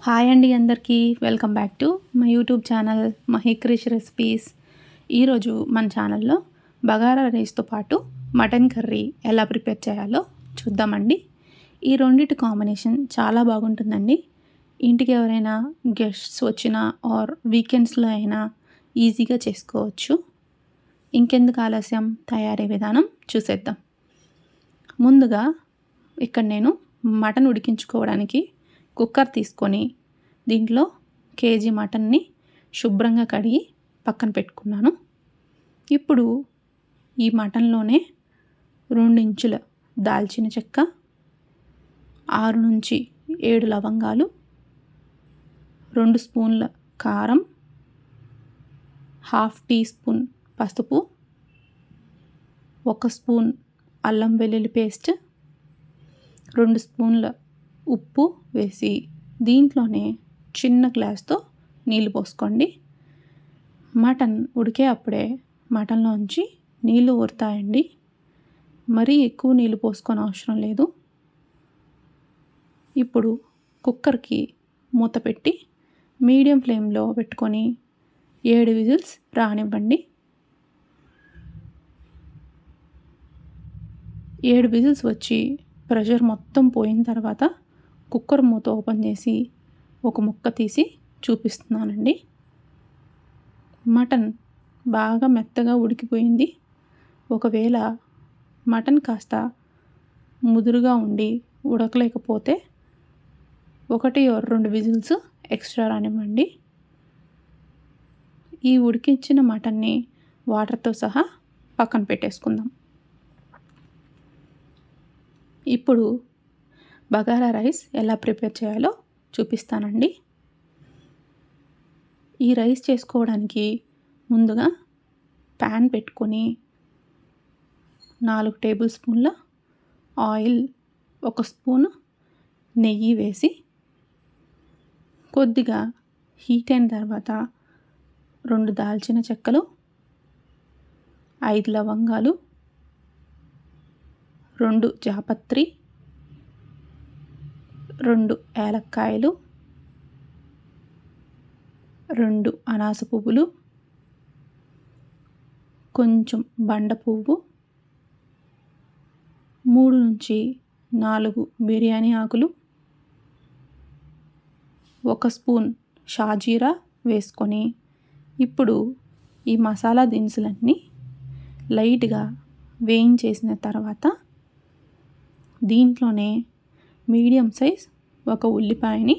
Hi అండి అందరికీ welcome back to my YouTube channel Mahikrish recipes. ఈరోజు మన ఛానల్లో బగారా రైస్తో పాటు మటన్ కర్రీ ఎలా ప్రిపేర్ చేయాలో చూద్దామండి. ఈ రెండింటి కాంబినేషన్ చాలా బాగుంటుందండి. ఇంటికి ఎవరైనా గెస్ట్స్ వచ్చినా ఆర్ వీకెండ్స్లో అయినా ఈజీగా చేసుకోవచ్చు. ఇంకెందుకు ఆలస్యం, తయారీ విధానం చూసేద్దాం. ముందుగా ఇక్కడ నేను మటన్ ఉడికించుకోవడానికి కుక్కర్ తీసుకొని దీంట్లో కేజీ మటన్ని శుభ్రంగా కడిగి పక్కన పెట్టుకున్నాను. ఇప్పుడు ఈ మటన్లోనే 2 ఇంచుల దాల్చిన చెక్క, 6 నుంచి 7 లవంగాలు, 2 స్పూన్ల కారం, 1/2 టీ స్పూన్ పసుపు, 1 స్పూన్ అల్లం వెల్లుల్లి పేస్ట్, 2 స్పూన్ల ఉప్పు వేసి దీంట్లోనే చిన్న గ్లాస్తో నీళ్ళు పోసుకోండి. మటన్ ఉడికే అప్పుడే మటన్లోంచి నీళ్ళు ఊరుతాయండి. మరీ ఎక్కువ నీళ్ళు పోసుకొని అవసరం లేదు. ఇప్పుడు కుక్కర్కి మూత పెట్టి మీడియం ఫ్లేమ్లో పెట్టుకొని 7 విజిల్స్ రానివ్వండి. 7 విజిల్స్ వచ్చి ప్రెషర్ మొత్తం పోయిన తర్వాత కుక్కర్ మూత ఓపెన్ చేసి ఒక ముక్క తీసి చూపిస్తున్నానండి. మటన్ బాగా మెత్తగా ఉడికిపోయింది. ఒకవేళ మటన్ కాస్త ముదురుగా ఉండి ఉడకలేకపోతే 1 or 2 విజిల్స్ ఎక్స్ట్రా రానివ్వండి. ఈ ఉడికించిన మటన్ని వాటర్తో సహా పక్కన పెట్టేసుకుందాం. ఇప్పుడు బగారా రైస్ ఎలా ప్రిపేర్ చేయాలో చూపిస్తానండి. ఈ రైస్ చేసుకోవడానికి ముందుగా ప్యాన్ పెట్టుకొని 4 టేబుల్ స్పూన్ల ఆయిల్, 1 స్పూను నెయ్యి వేసి కొద్దిగా హీట్ అయిన తర్వాత 2 దాల్చిన చెక్కలు, 5 లవంగాలు, 2 జాపత్రి, 2 ఏలక్కాయలు, 2 అనాస పువ్వులు, కొంచెం బండ పువ్వు, 3 నుంచి 4 బిర్యానీ ఆకులు, 1 స్పూన్ షాజీరా వేసుకొని ఇప్పుడు ఈ మసాలా దినుసులన్నీ లైట్గా వేయించేసిన తర్వాత దీంట్లోనే మీడియం సైజ్ 1 ఉల్లిపాయని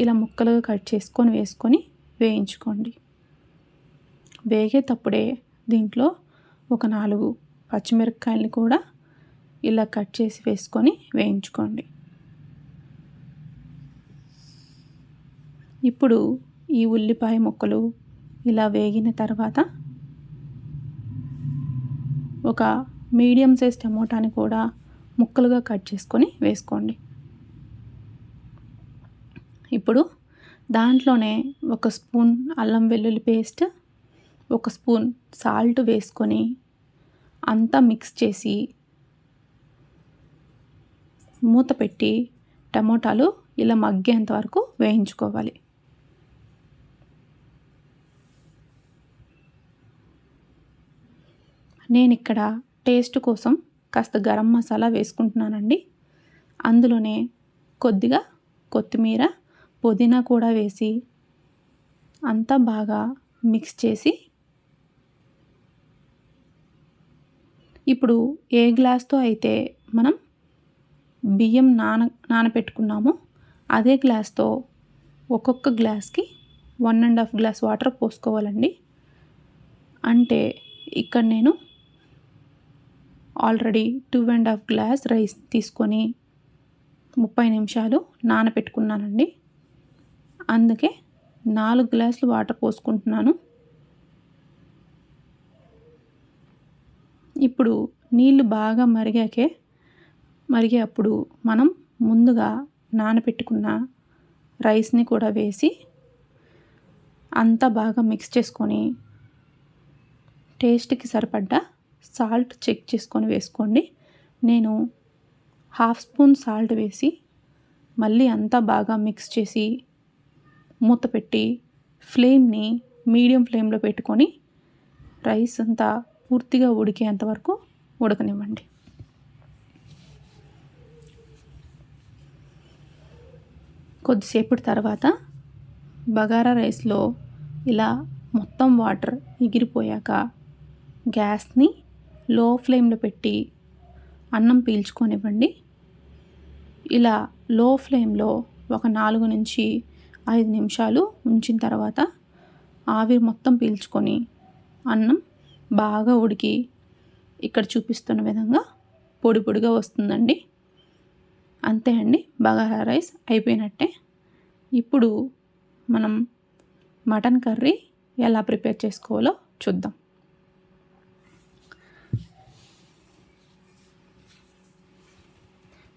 ఇలా ముక్కలుగా కట్ చేసుకొని వేసుకొని వేయించుకోండి. వేగేటప్పుడే దీంట్లో ఒక 4 పచ్చిమిరపకాయలని కూడా ఇలా కట్ చేసి వేసుకొని వేయించుకోండి. ఇప్పుడు ఈ ఉల్లిపాయ ముక్కలు ఇలా వేగిన తర్వాత ఒక మీడియం సైజ్ టమోటాని కూడా ముక్కలుగా కట్ చేసుకొని వేసుకోండి. ఇప్పుడు దాంట్లోనే 1 స్పూన్ అల్లం వెల్లుల్లి పేస్ట్, 1 స్పూన్ సాల్ట్ వేసుకొని అంతా మిక్స్ చేసి మూత పెట్టి టమోటాలు ఇలా మగ్గేంత వరకు వేయించుకోవాలి. నేను ఇక్కడ టేస్ట్ కోసం కాస్త గరం మసాలా వేసుకుంటున్నానండి. అందులోనే కొద్దిగా కొత్తిమీర, పుదీనా కూడా వేసి అంతా బాగా మిక్స్ చేసి ఇప్పుడు ఏ గ్లాస్తో అయితే మనం బియ్యం నానబెట్టుకున్నామో అదే గ్లాస్తో ఒక్కొక్క గ్లాస్కి 1.5 గ్లాస్ వాటర్ పోసుకోవాలండి. అంటే ఇక్కడ నేను ఆల్రెడీ 2.5 గ్లాస్ రైస్ తీసుకొని 30 నిమిషాలు నానబెట్టుకున్నానండి. అందుకే 4 గ్లాసులు వాటర్ పోసుకుంటున్నాను. ఇప్పుడు నీళ్ళు బాగా మరిగే అప్పుడు మనం ముందుగా నానబెట్టుకున్న రైస్ని కూడా వేసి అంతా బాగా మిక్స్ చేసుకొని టేస్ట్కి సరిపడ్డ సాల్ట్ చెక్ చేసుకొని వేసుకోండి. నేను 1/2 స్పూన్ సాల్ట్ వేసి మళ్ళీ అంతా బాగా మిక్స్ చేసి మూత పెట్టి ఫ్లేమ్ని మీడియం ఫ్లేమ్లో పెట్టుకొని రైస్ అంతా పూర్తిగా ఉడికేంత వరకు ఉడకనివ్వండి. కొద్దిసేపటి తర్వాత బగారా రైస్లో ఇలా మొత్తం వాటర్ ఎగిరిపోయాక గ్యాస్ని లో ఫ్లేమ్లో పెట్టి అన్నం పీల్చుకొనివ్వండి. ఇలా లో ఫ్లేమ్లో ఒక 4 నుంచి 5 నిమిషాలు ఉంచిన తర్వాత ఆవిరి మొత్తం పీల్చుకొని అన్నం బాగా ఉడికి ఇక్కడ చూపిస్తున్న విధంగా పొడి పొడిగా వస్తుందండి. అంతే అండి, బగారా రైస్ అయిపోయినట్టే. ఇప్పుడు మనం మటన్ కర్రీ ఎలా ప్రిపేర్ చేసుకోవాలో చూద్దాం.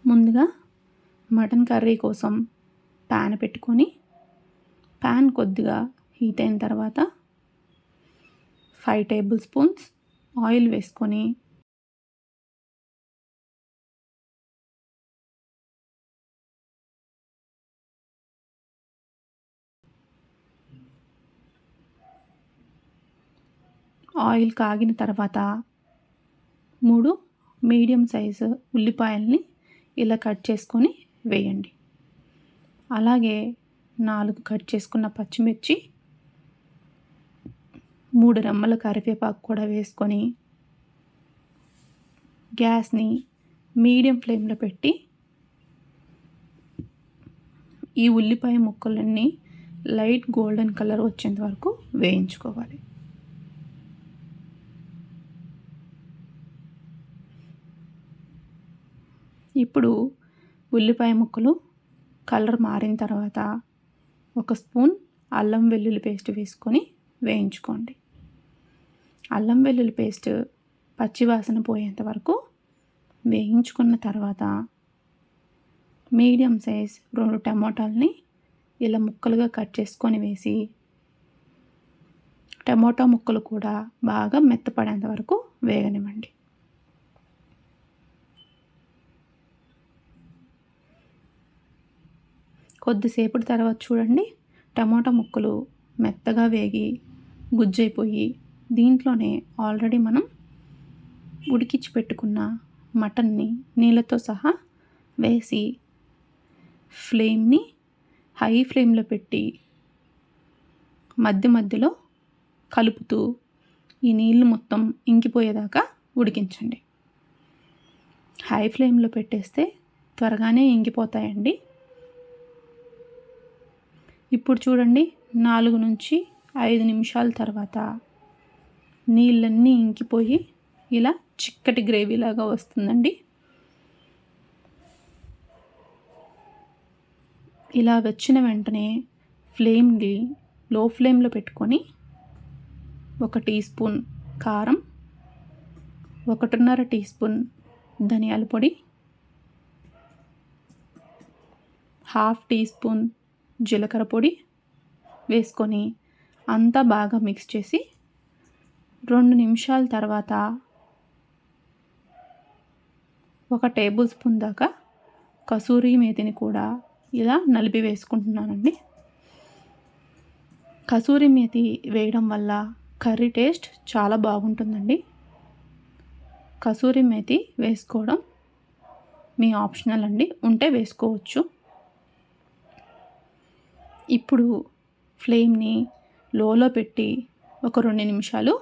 ముందుగా మటన్ కర్రీ కోసం ప్యాన్ పెట్టుకొని ప్యాన్ కొద్దిగా హీట్ అయిన తర్వాత 5 టేబుల్ స్పూన్స్ ఆయిల్ వేసుకొని ఆయిల్ కాగిన తర్వాత 3 మీడియం సైజు ఉల్లిపాయల్ని ఇలా కట్ చేసుకొని వేయండి. అలాగే 4 కట్ చేసుకున్న పచ్చిమిర్చి, 3 రెమ్మల కరివేపాకు కూడా వేసుకొని గ్యాస్ని మీడియం ఫ్లేమ్లో పెట్టి ఈ ఉల్లిపాయ ముక్కలన్నీ లైట్ గోల్డెన్ కలర్ వచ్చేంత వరకు వేయించుకోవాలి. ఇప్పుడు ఉల్లిపాయ ముక్కలు కలర్ మారిన తర్వాత 1 స్పూన్ అల్లం వెల్లుల్లి పేస్ట్ వేసుకొని వేయించుకోండి. అల్లం వెల్లుల్లి పేస్ట్ పచ్చివాసన పోయేంత వరకు వేయించుకున్న తర్వాత మీడియం సైజ్ 2 టమోటాలని ఇలా ముక్కలుగా కట్ చేసుకొని వేసి టమోటా ముక్కలు కూడా బాగా మెత్తపడేంత వరకు వేగనివ్వండి. కొద్దిసేపటి తర్వాత చూడండి, టమోటా ముక్కలు మెత్తగా వేగి గుజ్జైపోయి దీంట్లోనే ఆల్రెడీ మనం ఉడికించి పెట్టుకున్న మటన్ని నీళ్ళతో సహా వేసి ఫ్లేమ్ని హై ఫ్లేమ్లో పెట్టి మధ్య మధ్యలో కలుపుతూ ఈ నీళ్ళు మొత్తం ఇంకిపోయేదాకా ఉడికించండి. హై ఫ్లేమ్లో పెట్టేస్తే త్వరగానే ఇంకిపోతాయండి. ఇప్పుడు చూడండి, 4 నుంచి 5 నిమిషాల తర్వాత నీళ్ళన్నీ ఇంకిపోయి ఇలా చిక్కటి గ్రేవీలాగా వస్తుందండి. ఇలా వచ్చిన వెంటనే ఫ్లేమ్ని లో ఫ్లేమ్లో పెట్టుకొని 1 టీ స్పూన్ కారం, 1.5 టీ స్పూన్ ధనియాల పొడి, 1/2 టీ స్పూన్ జీలకర్ర పొడి వేసుకొని అంతా బాగా మిక్స్ చేసి 2 నిమిషాల తర్వాత 1 టేబుల్ స్పూన్ దాకా కసూరి మేతిని కూడా ఇలా నలిపి వేసుకుంటున్నానండి. కసూరి మేతి వేయడం వల్ల కర్రీ టేస్ట్ చాలా బాగుంటుందండి. కసూరి మేతి వేసుకోవడం మీ ఆప్షనల్ అండి, ఉంటే వేసుకోవచ్చు. ఇప్పుడు ఫ్లేమ్ని లోలో పెట్టి 2 నిమిషాలు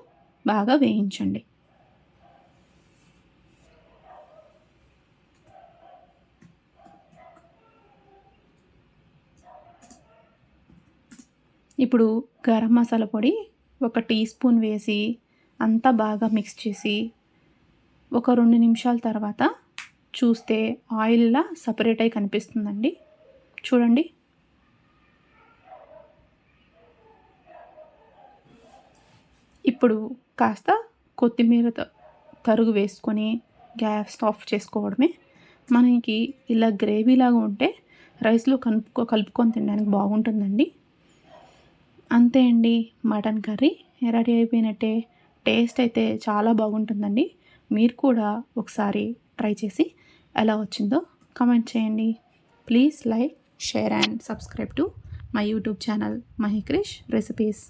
బాగా వేయించండి. ఇప్పుడు గరం మసాలా పొడి 1 టీ స్పూన్ వేసి అంతా బాగా మిక్స్ చేసి 2 నిమిషాల తర్వాత చూస్తే ఆయిల్ ఇలా సపరేట్ అయి కనిపిస్తుందండి. చూడండి, ఇప్పుడు కాస్త కొత్తిమీర తరుగు వేసుకొని గ్యాస్ ఆఫ్ చేసుకోవడమే. మనకి ఇలా గ్రేవీలాగా ఉంటే రైస్లో కలుపుకొని తినడానికి బాగుంటుందండి. అంతే అండి, మటన్ కర్రీ రెడీ అయిపోయినట్టే. టేస్ట్ అయితే చాలా బాగుంటుందండి. మీరు కూడా ఒకసారి ట్రై చేసి ఎలా వచ్చిందో కామెంట్ చేయండి. Please like, share and subscribe to my YouTube channel Mahikrish recipes.